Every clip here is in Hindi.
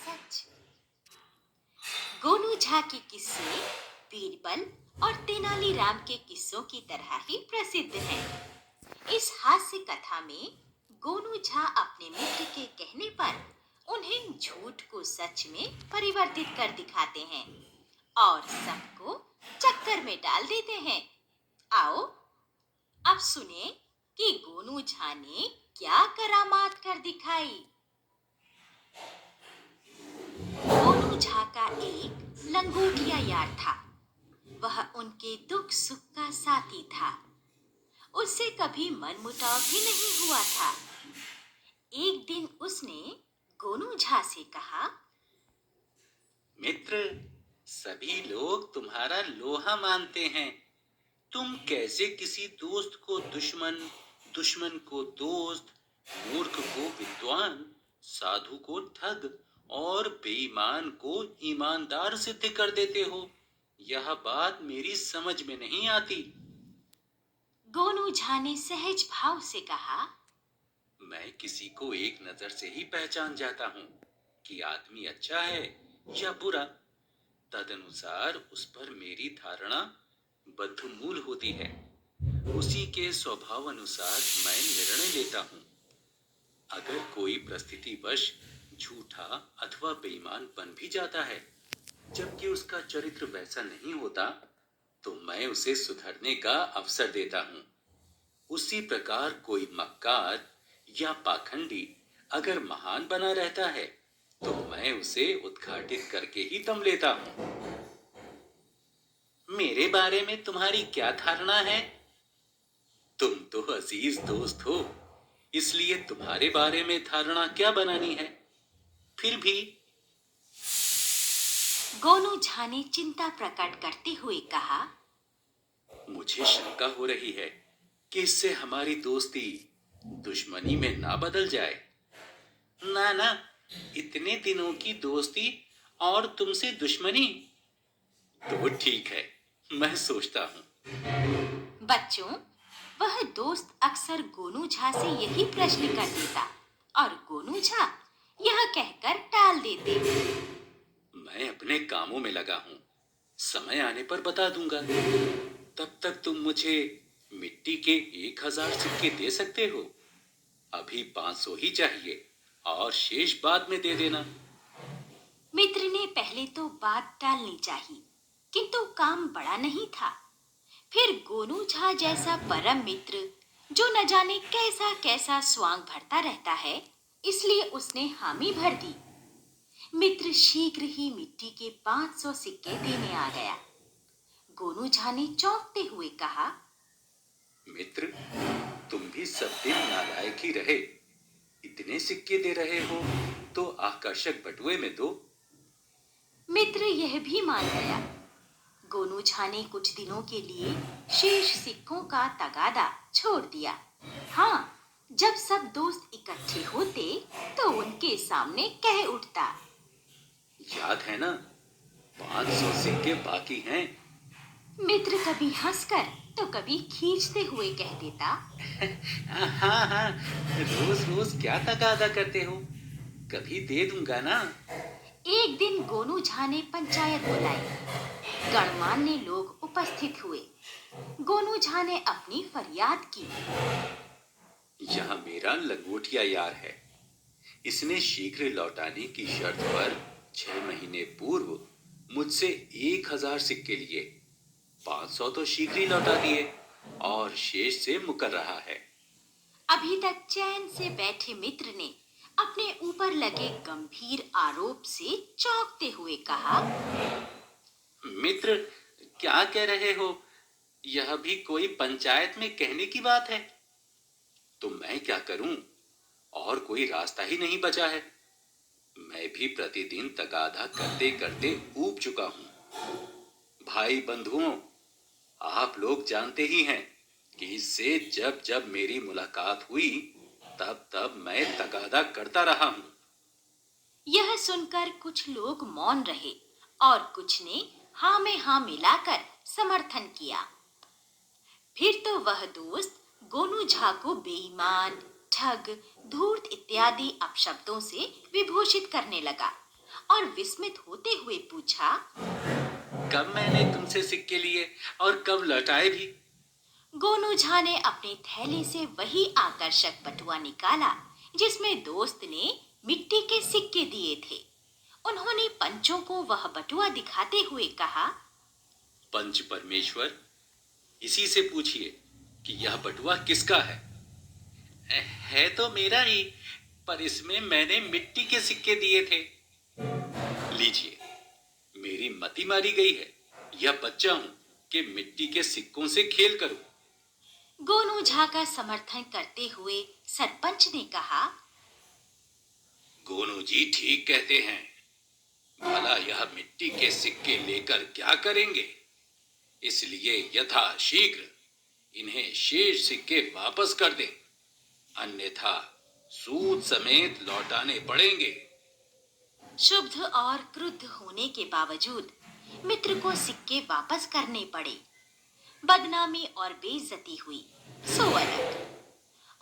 सच। गोनू झा के किस्से बीरबल और तेनालीराम के किस्सों की तरह ही प्रसिद्ध हैं। इस हास्य कथा में गोनू झा अपने मित्र के कहने पर उन्हें झूठ को सच में परिवर्तित कर दिखाते हैं और सबको चक्कर में डाल देते हैं। आओ अब सुने कि गोनू झा ने क्या करामात कर दिखाई। गोनू झा का एक लंगोटिया यार था। वह उनके दुख सुख का साथी था। उससे कभी मनमुटाव भी नहीं हुआ था। एक दिन उसने गोनू झा से कहा, मित्र, सभी लोग तुम्हारा लोहा मानते हैं। तुम कैसे किसी दोस्त को दुश्मन, दुश्मन को दोस्त, मूर्ख को विद्वान, साधु को ठग और बेईमान को ईमानदार सिद्ध कर देते हो? यह बात मेरी समझ में नहीं आती। गोनू झा ने सहज भाव से कहा, मैं किसी को एक नजर से ही पहचान जाता हूँ कि आदमी अच्छा है या बुरा। तदनुसार उस पर मेरी धारणा बद्धमूल होती है। उसी के स्वभाव अनुसार मैं निर्णय लेता हूँ। अगर कोई परिस्थितिवश झूठा अथवा बेईमान बन भी जाता है, जबकि उसका चरित्र वैसा नहीं होता, तो मैं उसे सुधरने का अवसर देता हूँ। उसी प्रकार कोई मक्कार या पाखंडी अगर महान बना रहता है, तो मैं उसे उद्घाटित करके ही दम लेता हूँ। मेरे बारे में तुम्हारी क्या धारणा है? तुम तो अजीज दोस्त हो, इसलिए तुम्हारे बारे में धारणा क्या बनानी है? फिर भी गोनू झा ने चिंता प्रकट करते हुए कहा, मुझे शंका हो रही है कि इससे हमारी दोस्ती दुश्मनी में ना बदल जाए। ना ना, इतने दिनों की दोस्ती और तुमसे दुश्मनी? तो ठीक है, मैं सोचता हूँ। बच्चों, वह दोस्त अक्सर गोनू झा से यही प्रश्न कर देता और गोनू झा यह कहकर टाल देते। मैं अपने कामों में लगा हूँ, समय आने पर बता दूंगा। तब तक तुम मुझे मिट्टी के 1000 सिक्के दे सकते हो। अभी 500 ही चाहिए और शेष बाद में दे देना। मित्र ने पहले तो बात टालनी चाहिए, किंतु काम बड़ा नहीं था। फिर गोनू झा जैसा परम मित्र, जो न जाने कैसा कैसा स्वांग भरता रहता है, इसलिए उसने हामी भर दी। मित्र शीघ्र ही मिट्टी के 500 सिक्के देने आ गया। गोनू झा ने चौंकते हुए कहा, मित्र, तुम भी सब दिन नालायक ही रहे। इतने सिक्के दे रहे हो तो आकर्षक बटुए में दो। मित्र यह भी मान गया। गोनू झा ने कुछ दिनों के लिए शेष सिक्कों का तगादा छोड़ दिया। हाँ, जब सब दोस्त इकट्ठे होते तो उनके सामने कह उठता, याद है ना, 500 सिक्के बाकी हैं। मित्र कभी हंसकर तो कभी खींचते हुए कह देता, हाँ हाँ, रोज रोज क्या तगादा करते हो, कभी दे दूंगा ना। एक दिन गोनू झा ने पंचायत बुलाई। गणमान्य लोग उपस्थित हुए। गोनू झा ने अपनी फरियाद की। यह मेरा लंगोटिया यार है। इसने शीघ्र लौटाने की शर्त पर 6 महीने पूर्व मुझसे 1000 सिक्के लिए। 500 तो शीघ्र ही लौटा दिए और शेष से मुकर रहा है। अभी तक चैन से बैठे मित्र ने अपने ऊपर लगे गंभीर आरोप से चौंकते हुए कहा, मित्र, क्या कह रहे हो? यह भी कोई पंचायत में कहने की बात है? तो मैं क्या करूं? और कोई रास्ता ही नहीं बचा है। मैं भी प्रतिदिन तगादा करते करते ऊब चुका हूं। भाई बंधुओं, आप लोग जानते ही हैं कि इससे जब जब मेरी मुलाकात हुई, तब तब मैं तगादा करता रहा हूं। यह सुनकर कुछ लोग मौन रहे और कुछ ने हाँ में हाँ मिलाकर समर्थन किया। फिर तो वह दोस्त गोनू झा को बेईमान, ठग, धूर्त इत्यादि अपशब्दों से विभूषित करने लगा और विस्मित होते हुए पूछा। कब मैंने तुमसे सिक्के लिए और कब लौटाए भी? गोनू झा ने अपने थैले से वही आकर्षक बटुआ निकाला जिसमें दोस्त ने मिट्टी के सिक्के दिए थे। उन्होंने पंचों को वह बटुआ दिखाते हुए कहा। पंच परमेश्वर, इसी से पूछिए कि यह बटुआ किसका है। है तो मेरा ही, पर इसमें मैंने मिट्टी के सिक्के दिए थे। लीजिए, मेरी मति मारी गई है। यह बच्चा हूं कि मिट्टी के सिक्कों से खेल करूं। गोनू झा का समर्थन करते हुए सरपंच ने कहा। गोनू जी ठीक कहते हैं। भला यह मिट्टी के सिक्के लेकर क्या करेंगे? इसलिए यथाशीघ्र इन्हें शेष सिक्के वापस कर दें, अन्यथा सूद समेत लौटाने पड़ेंगे। क्षुब्ध और क्रुद्ध होने के बावजूद मित्र को सिक्के वापस करने पड़े। बदनामी और बेइज्जती हुई, सो अलग।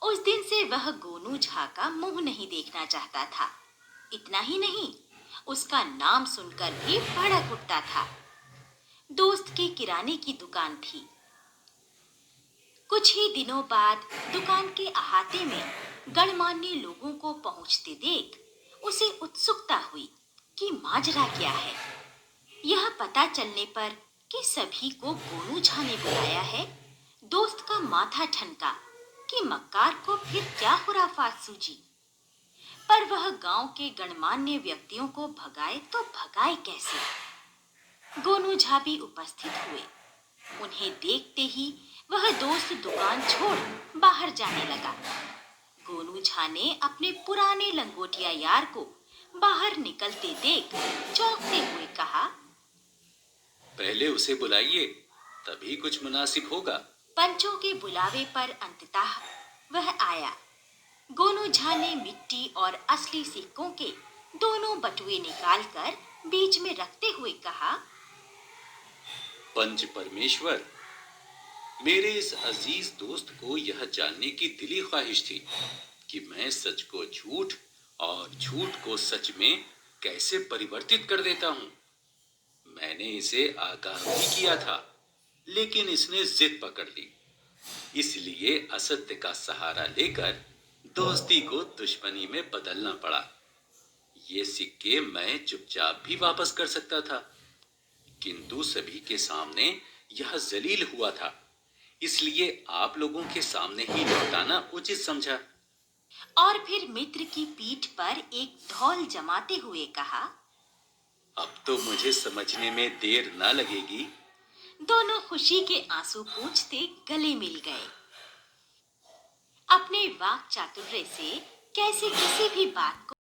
उस दिन से वह गोनू झा का मुंह नहीं देखना चाहता था। इतना ही नहीं, उसका नाम सुनकर भी भड़क उठता था। दोस्त की किराने की दुकान थी। कुछ ही दिनों बाद दुकान के अहाते में गणमान्य लोगों को पहुंचते देख उसे उत्सुकता हुई कि माजरा क्या है। यह पता चलने पर कि सभी को गोनू झा ने बुलाया है, दोस्त का माथा ठनका कि मक्कार को फिर क्या खुराफात सूझी। पर वह गांव के गणमान्य व्यक्तियों को भगाए तो भगाए कैसे। गोनू झा भी उपस्थित हुए। उन्हें देखते ही वह दोस्त दुकान छोड़ बाहर जाने लगा। गोनू झा ने अपने पुराने लंगोटिया यार को बाहर निकलते देख चौंकते हुए कहा। पहले उसे बुलाइए, तभी कुछ मुनासिब होगा। पंचों के बुलावे पर अंततः वह आया। गोनू झा ने मिट्टी और असली सिक्कों के दोनों बटुए निकालकर बीच में रखते हुए कहा। पंच परमेश्वर, मेरे इस अजीज दोस्त को यह जानने की दिली ख्वाहिश थी कि मैं सच को झूठ और झूठ को सच में कैसे परिवर्तित कर देता हूं। मैंने इसे आगाह भी किया था, लेकिन इसने जिद पकड़ ली। इसलिए असत्य का सहारा लेकर दोस्ती को दुश्मनी में बदलना पड़ा। ये सिक्के मैं चुपचाप भी वापस कर सकता था, किंतु सभी के सामने यह जलील हुआ था, इसलिए आप लोगों के सामने ही लौटाना उचित समझा। और फिर मित्र की पीठ पर एक धौल जमाते हुए कहा। अब तो मुझे समझने में देर ना लगेगी। दोनों खुशी के आंसू पूंछते गले मिल गए। अपने वाक चातुर्य से कैसे किसी भी बात को